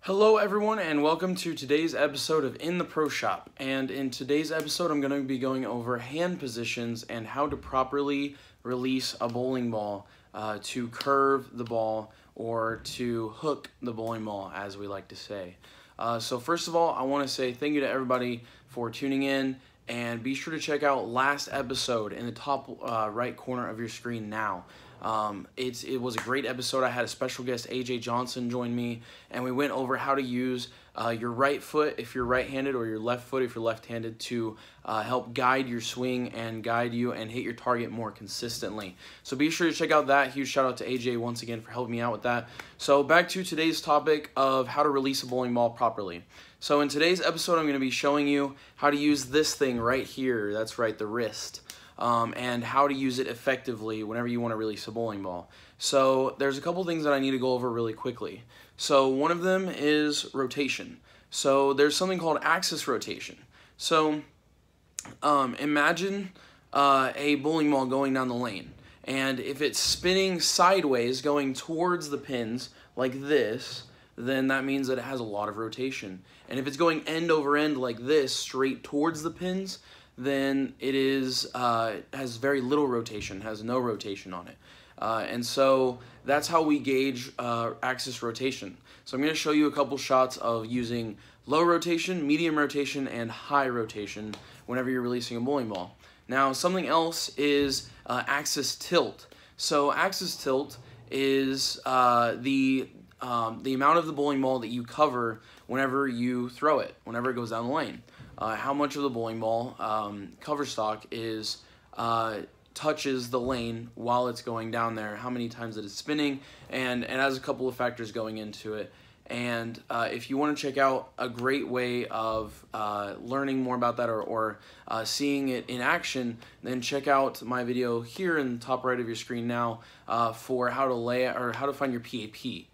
Hello everyone and welcome to today's episode of In the Pro Shop. And in today's episode I'm going to be going over hand positions and how to properly release a bowling ball to curve the ball or to hook the bowling ball, as we like to say. So first of all, I want to say thank you to everybody for tuning in, and be sure to check out last episode in the top right corner of your screen now. It was a great episode. I had a special guest, AJ Johnson, join me, and we went over how to use your right foot if you're right-handed or your left foot if you're left-handed to help guide your swing and guide you and hit your target more consistently. So be sure to check out that. Huge shout out to AJ once again for helping me out with that. So back to today's topic of how to release a bowling ball properly. So in today's episode, I'm going to be showing you how to use this thing right here. That's right, the wrist. And how to use it effectively whenever you want to release a bowling ball. So there's a couple things that I need to go over really quickly. So one of them is rotation. So there's something called axis rotation. So imagine a bowling ball going down the lane, and if it's spinning sideways going towards the pins like this, then that means that it has a lot of rotation. And if it's going end over end like this straight towards the pins, then it has very little rotation, has no rotation on it. And so that's how we gauge axis rotation. So I'm going to show you a couple shots of using low rotation, medium rotation, and high rotation whenever you're releasing a bowling ball. Now something else is axis tilt. So axis tilt is the amount of the bowling ball that you cover whenever you throw it, whenever it goes down the lane. How much of the bowling ball cover stock is touches the lane while it's going down there, how many times it is spinning, and it has a couple of factors going into it. And if you want to check out a great way of learning more about that or seeing it in action, then check out my video here in the top right of your screen now for how to lay or how to find your PAP.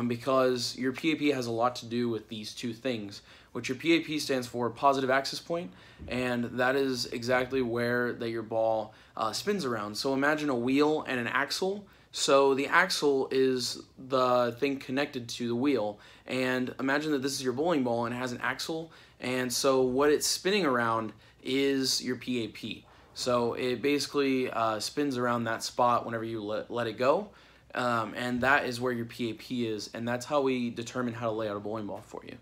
Because your PAP has a lot to do with these two things, which your PAP stands for positive axis point, and that is exactly where that your ball spins around. So imagine a wheel and an axle. So the axle is the thing connected to the wheel, and imagine that this is your bowling ball and it has an axle, and so what it's spinning around is your PAP. So it basically spins around that spot whenever you let it go. And that is where your PAP is, and that's how we determine how to lay out a bowling ball for you.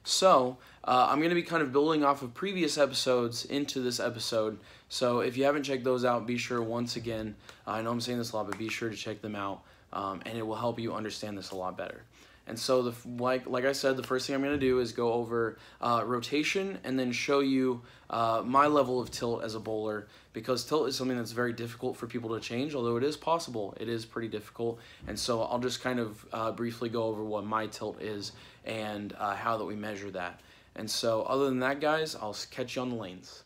So I'm going to be kind of building off of previous episodes into this episode, so if you haven't checked those out, be sure once again, I know I'm saying this a lot, but be sure to check them out, and it will help you understand this a lot better. And so, like I said, the first thing I'm going to do is go over rotation and then show you my level of tilt as a bowler, because tilt is something that's very difficult for people to change, although it is possible. It is pretty difficult, and so I'll just kind of briefly go over what my tilt is and how that we measure that. And so other than that, guys, I'll catch you on the lanes.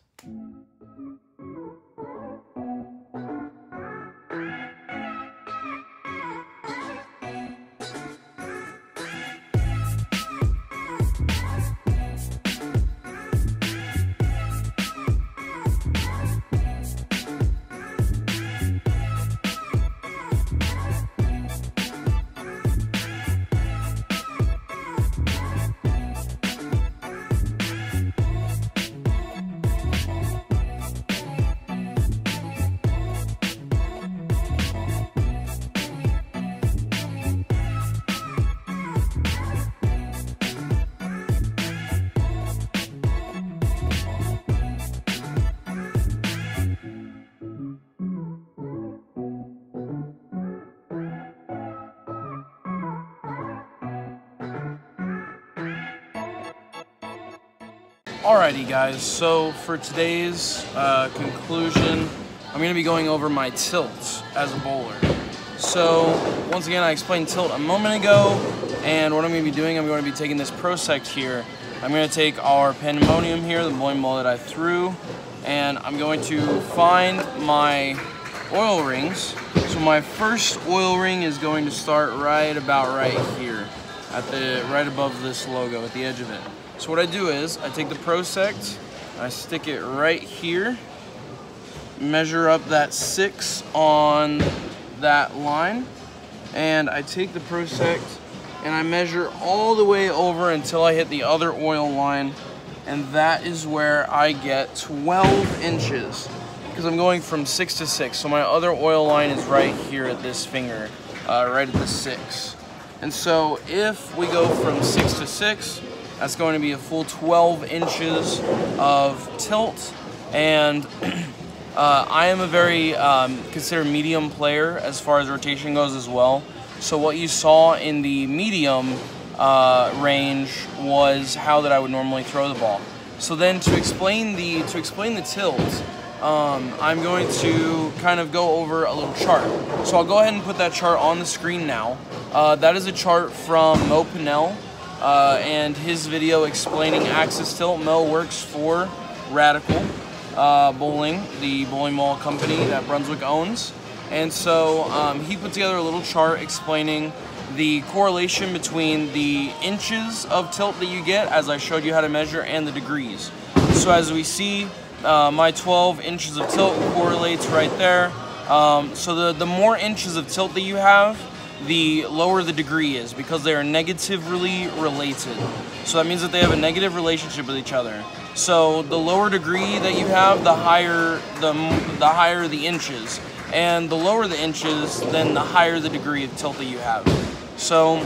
Alrighty guys, so for today's conclusion, I'm going to be going over my tilt as a bowler. So once again, I explained tilt a moment ago, and what I'm going to be doing, I'm going to be taking this Prosect here. I'm going to take our Pandemonium here, the bowling ball that I threw, and I'm going to find my oil rings. So my first oil ring is going to start right about right here, right above this logo, at the edge of it. So what I do is, I take the Prosect, I stick it right here, measure up that 6 on that line, and I take the Prosect and I measure all the way over until I hit the other oil line, and that is where I get 12 inches, because I'm going from 6 to 6. So my other oil line is right here at this finger, right at the 6. And so if we go from 6 to 6, that's going to be a full 12 inches of tilt. And I am a very considered medium player as far as rotation goes as well. So what you saw in the medium range was how that I would normally throw the ball. So then to explain the tilt, I'm going to kind of go over a little chart. So I'll go ahead and put that chart on the screen now. That is a chart from Mo Pinnell and his video explaining axis tilt. Mo works for Radical Bowling, the bowling ball company that Brunswick owns. And so he put together a little chart explaining the correlation between the inches of tilt that you get, as I showed you how to measure, and the degrees. So as we see, my 12 inches of tilt correlates right there. So the more inches of tilt that you have, the lower the degree is, because they are negatively related. So that means that they have a negative relationship with each other. So the lower degree that you have, the higher the inches. And the lower the inches, then the higher the degree of tilt that you have. So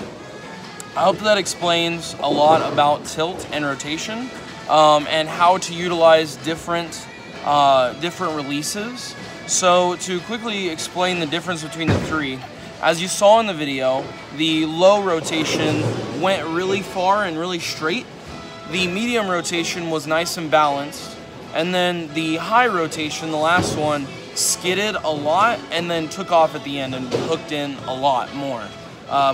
I hope that explains a lot about tilt and rotation, and how to utilize different releases. So to quickly explain the difference between the three, as you saw in the video, the low rotation went really far and really straight. The medium rotation was nice and balanced. And then the high rotation, the last one, skidded a lot and then took off at the end and hooked in a lot more.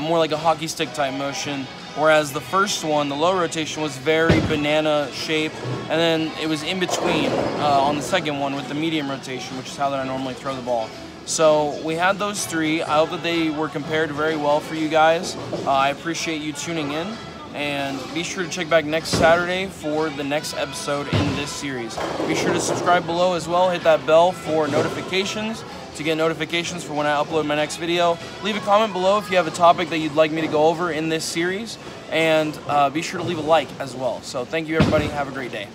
More like a hockey stick type motion. Whereas the first one, the low rotation, was very banana shape, and then it was in between on the second one with the medium rotation, which is how that I normally throw the ball. So we had those three. I hope that they were compared very well for you guys. I appreciate you tuning in, and be sure to check back next Saturday for the next episode in this series. Be sure to subscribe below as well. Hit that bell for notifications to get notifications for when I upload my next video. Leave a comment below if you have a topic that you'd like me to go over in this series, and be sure to leave a like as well. So thank you, everybody. Have a great day.